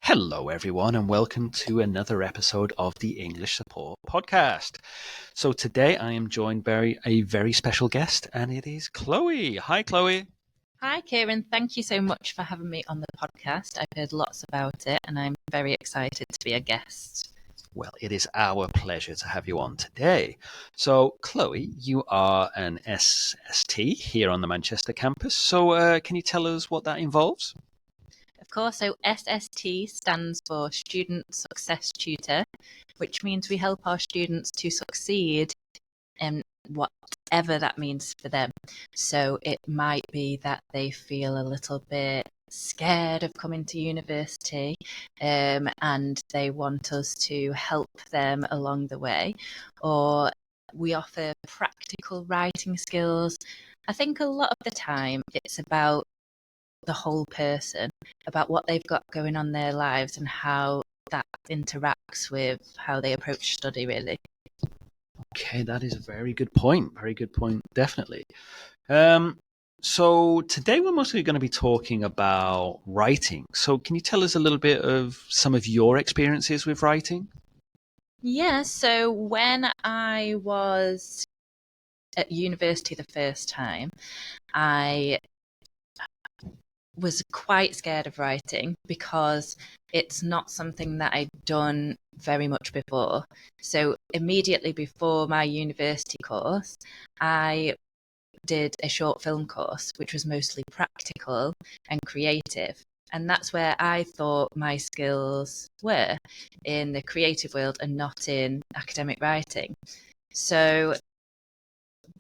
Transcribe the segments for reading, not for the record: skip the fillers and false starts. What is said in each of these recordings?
Hello, everyone, and welcome to another episode of the English Support Podcast. So today I am joined by a very special guest, and it is Chloe. Hi, Chloe. Hi, Kieran. Thank you so much for having me on the podcast. I've heard lots about it, and I'm very excited to be a guest. Well, it is our pleasure to have you on today. So, Chloe, you are an SST here on the Manchester campus. So, can you tell us what that involves? Of course, so SST stands for Student Success Tutor, which means we help our students to succeed in whatever that means for them. So it might be that they feel a little bit scared of coming to university, and they want us to help them along the way, or we offer practical writing skills. I think a lot of the time it's about the whole person, about what they've got going on in their lives and how that interacts with how they approach study, really. Okay, that is a very good point. Very good point, definitely. So today we're mostly going to be talking about writing. So can you tell us a little bit of some of your experiences with writing? Yeah, so when I was at university the first time, I was quite scared of writing because it's not something that I'd done very much before. So immediately before my university course, I did a short film course, which was mostly practical and creative. And that's where I thought my skills were, in the creative world and not in academic writing. So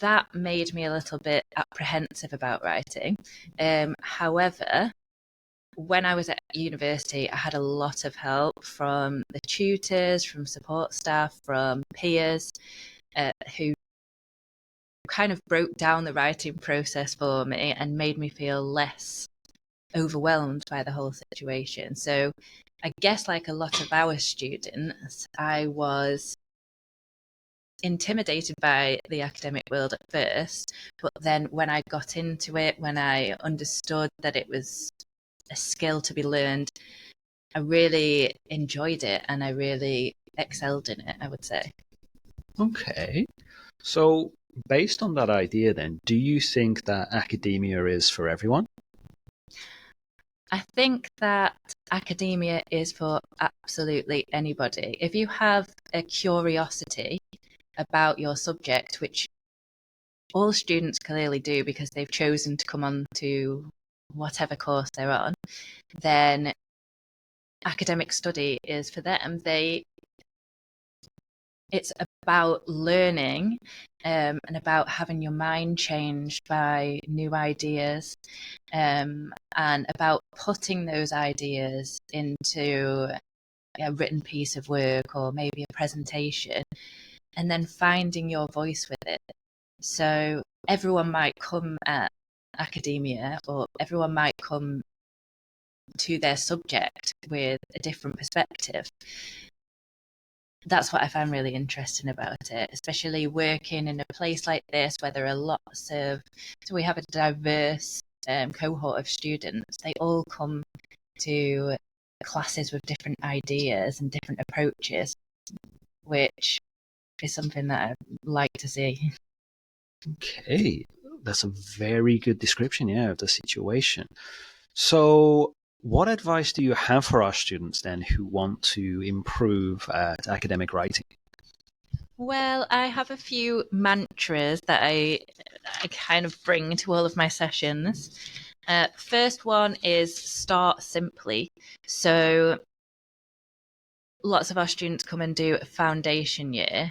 that made me a little bit apprehensive about writing. However, when I was at university, I had a lot of help from the tutors, from support staff, from peers, who kind of broke down the writing process for me and made me feel less overwhelmed by the whole situation. So I guess, like a lot of our students, I was intimidated by the academic world at first, but then when I got into it, when I understood that it was a skill to be learned, I really enjoyed it and I really excelled in it, I would say. Okay. So based on that idea then, do you think that academia is for everyone? I think that academia is for absolutely anybody. If you have a curiosity about your subject, which all students clearly do because they've chosen to come on to whatever course they're on, then academic study is for them. It's about learning, and about having your mind changed by new ideas, and about putting those ideas into a written piece of work or maybe a presentation, and then finding your voice with it. So everyone might come at academia, or everyone might come to their subject with a different perspective. That's what I find really interesting about it, especially working in a place like this where there are lots of, so we have a diverse cohort of students. They all come to classes with different ideas and different approaches, which is something that I'd like to see. Okay. That's a very good description, yeah, of the situation. So what advice do you have for our students then who want to improve at academic writing? Well, I have a few mantras that I kind of bring to all of my sessions. First one is start simply. So lots of our students come and do a foundation year,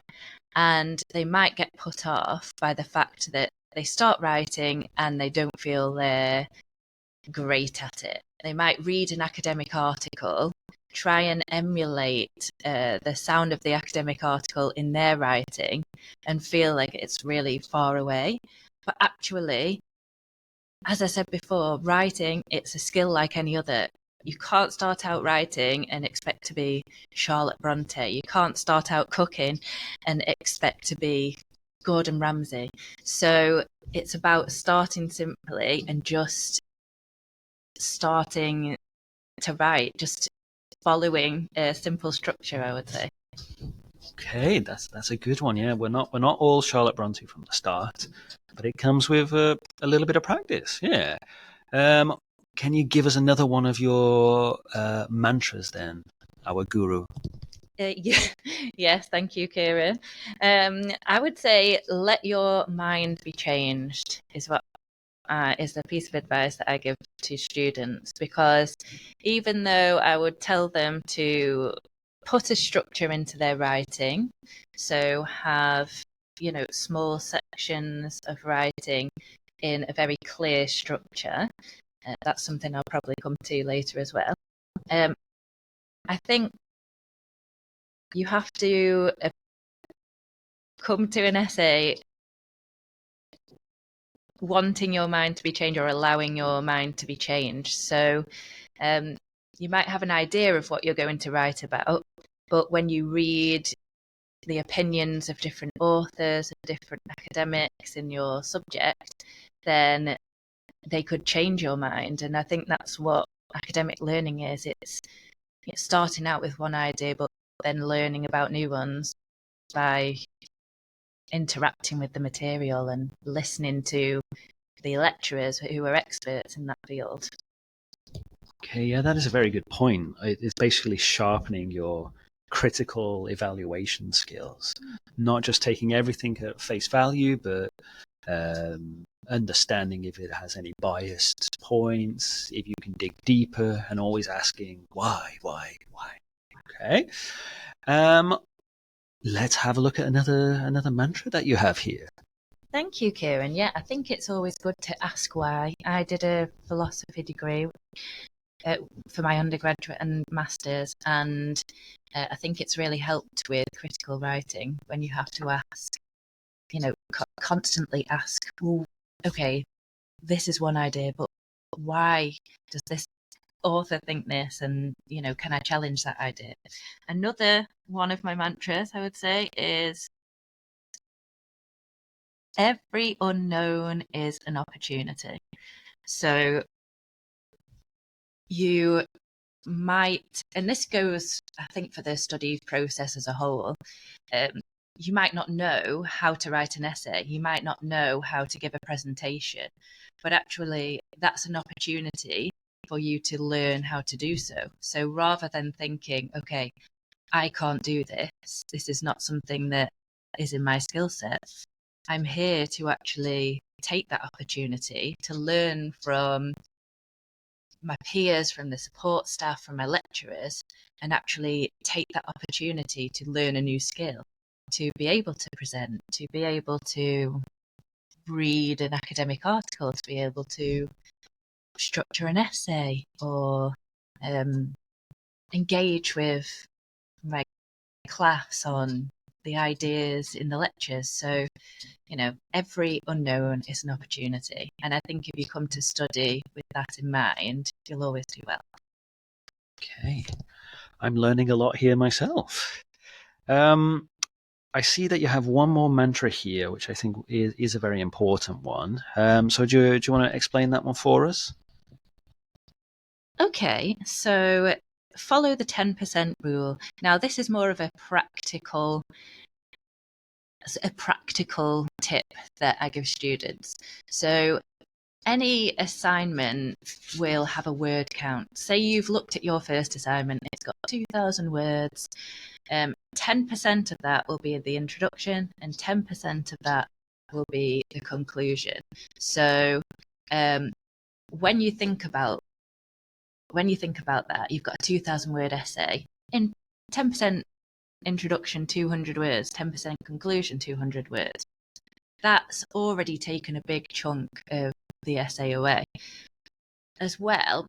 and they might get put off by the fact that they start writing and they don't feel they're great at it. They might read an academic article, try and emulate the sound of the academic article in their writing, and feel like it's really far away. But actually, as I said before, writing, it's a skill like any other. You can't start out writing and expect to be Charlotte Bronte. You can't start out cooking and expect to be Gordon Ramsay. So it's about starting simply and just starting to write, just following a simple structure, I would say. Okay, that's a good one. Yeah, we're not all Charlotte Bronte from the start, but it comes with a little bit of practice. Yeah. Um, can you give us another one of your mantras then, our guru? Yeah, yes, thank you, Kieran. I would say let your mind be changed is the piece of advice that I give to students, because even though I would tell them to put a structure into their writing, so have small sections of writing in a very clear structure. That's something I'll probably come to later as well. I think you have to come to an essay wanting your mind to be changed or allowing your mind to be changed. So you might have an idea of what you're going to write about, but when you read the opinions of different authors, of different academics in your subject, then they could change your mind. And I think that's what academic learning is. It's starting out with one idea, but then learning about new ones by interacting with the material and listening to the lecturers who are experts in that field. Okay, yeah, that is a very good point. It's basically sharpening your critical evaluation skills, not just taking everything at face value, but understanding if it has any biased points, if you can dig deeper, and always asking why. Okay. Um, let's have a look at another mantra that you have here. Thank you, Kieran. Yeah, I think it's always good to ask why. I did a philosophy degree for my undergraduate and masters, and I think it's really helped with critical writing when you have to ask, constantly ask, well, okay, this is one idea, but why does this author think this? And, can I challenge that idea? Another one of my mantras, I would say, is every unknown is an opportunity. So you might, and this goes, I think, for the study process as a whole, you might not know how to write an essay, you might not know how to give a presentation, but actually that's an opportunity for you to learn how to do so. So rather than thinking, okay, I can't do this is not something that is in my skill set, I'm here to actually take that opportunity to learn from my peers, from the support staff, from my lecturers, and actually take that opportunity to learn a new skill, to be able to present, to be able to read an academic article, to be able to structure an essay, or engage with my class on the ideas in the lectures. So, every unknown is an opportunity. And I think if you come to study with that in mind, you'll always do well. Okay, I'm learning a lot here myself. I see that you have one more mantra here, which I think is a very important one. So do you want to explain that one for us? Okay, so follow the 10% rule. Now, this is more of a practical tip that I give students. So any assignment will have a word count. Say you've looked at your first assignment, it's got 2,000 words. 10% of that will be the introduction, and 10% of that will be the conclusion. So when you think about that, you've got a 2,000 word essay. In 10% introduction, 200 words, 10% conclusion, 200 words. That's already taken a big chunk of the essay away. As well,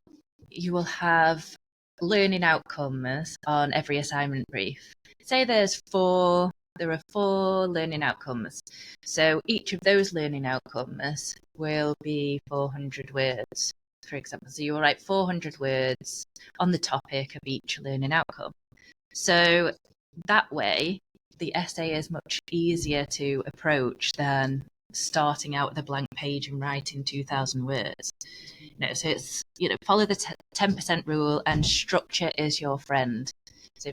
you will have learning outcomes on every assignment brief. Say there are 4 learning outcomes. So each of those learning outcomes will be 400 words, for example. So you will write 400 words on the topic of each learning outcome. So that way, the essay is much easier to approach than starting out with a blank page and writing 2,000 words. So it's, follow the 10% rule, and structure is your friend. So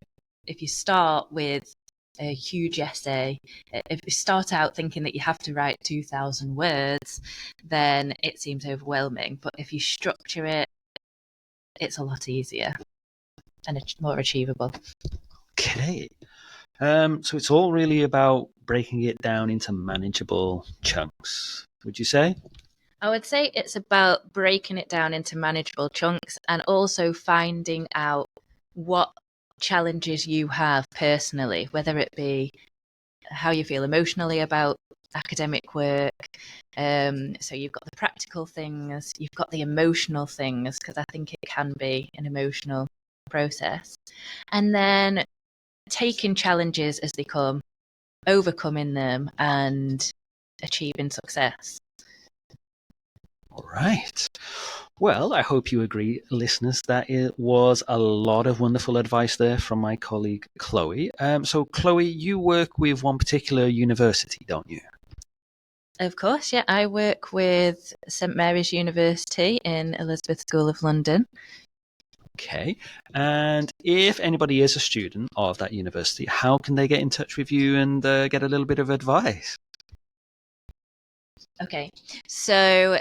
if you start with a huge essay, if you start out thinking that you have to write 2,000 words, then it seems overwhelming. But if you structure it, it's a lot easier and more achievable. Okay. So it's all really about breaking it down into manageable chunks, would you say? I would say it's about breaking it down into manageable chunks, and also finding out what challenges you have personally, whether it be how you feel emotionally about academic work. So you've got the practical things, you've got the emotional things, because I think it can be an emotional process. And then taking challenges as they come, overcoming them, and achieving success. All right. Well, I hope you agree, listeners, that it was a lot of wonderful advice there from my colleague, Chloe. So, Chloe, you work with one particular university, don't you? Of course, yeah. I work with St Mary's University in Elizabeth School of London. Okay. And if anybody is a student of that university, how can they get in touch with you and get a little bit of advice? Okay. So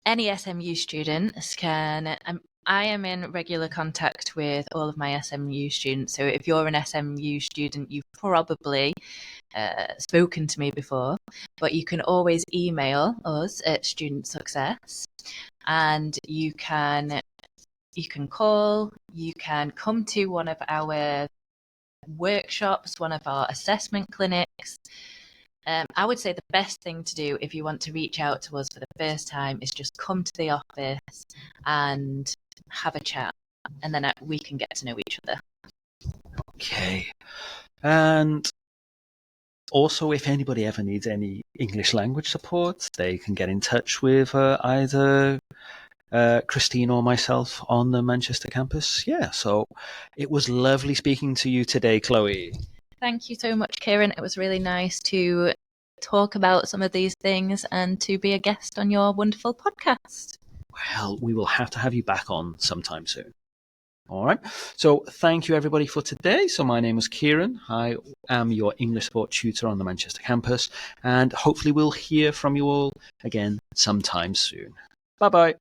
any SMU students can. I am in regular contact with all of my SMU students. So if you're an SMU student, you've probably spoken to me before, but you can always email us at Student Success, and you can call, you can come to one of our workshops, one of our assessment clinics. I would say the best thing to do if you want to reach out to us for the first time is just come to the office and have a chat, and then we can get to know each other. Okay. And also, if anybody ever needs any English language support, they can get in touch with either Christine or myself on the Manchester campus. Yeah, so it was lovely speaking to you today, Chloe. Thank you so much, Kieran. It was really nice to talk about some of these things and to be a guest on your wonderful podcast. Well, we will have to have you back on sometime soon. All right. So thank you, everybody, for today. So my name is Kieran. I am your English support tutor on the Manchester campus, and hopefully we'll hear from you all again sometime soon. Bye-bye.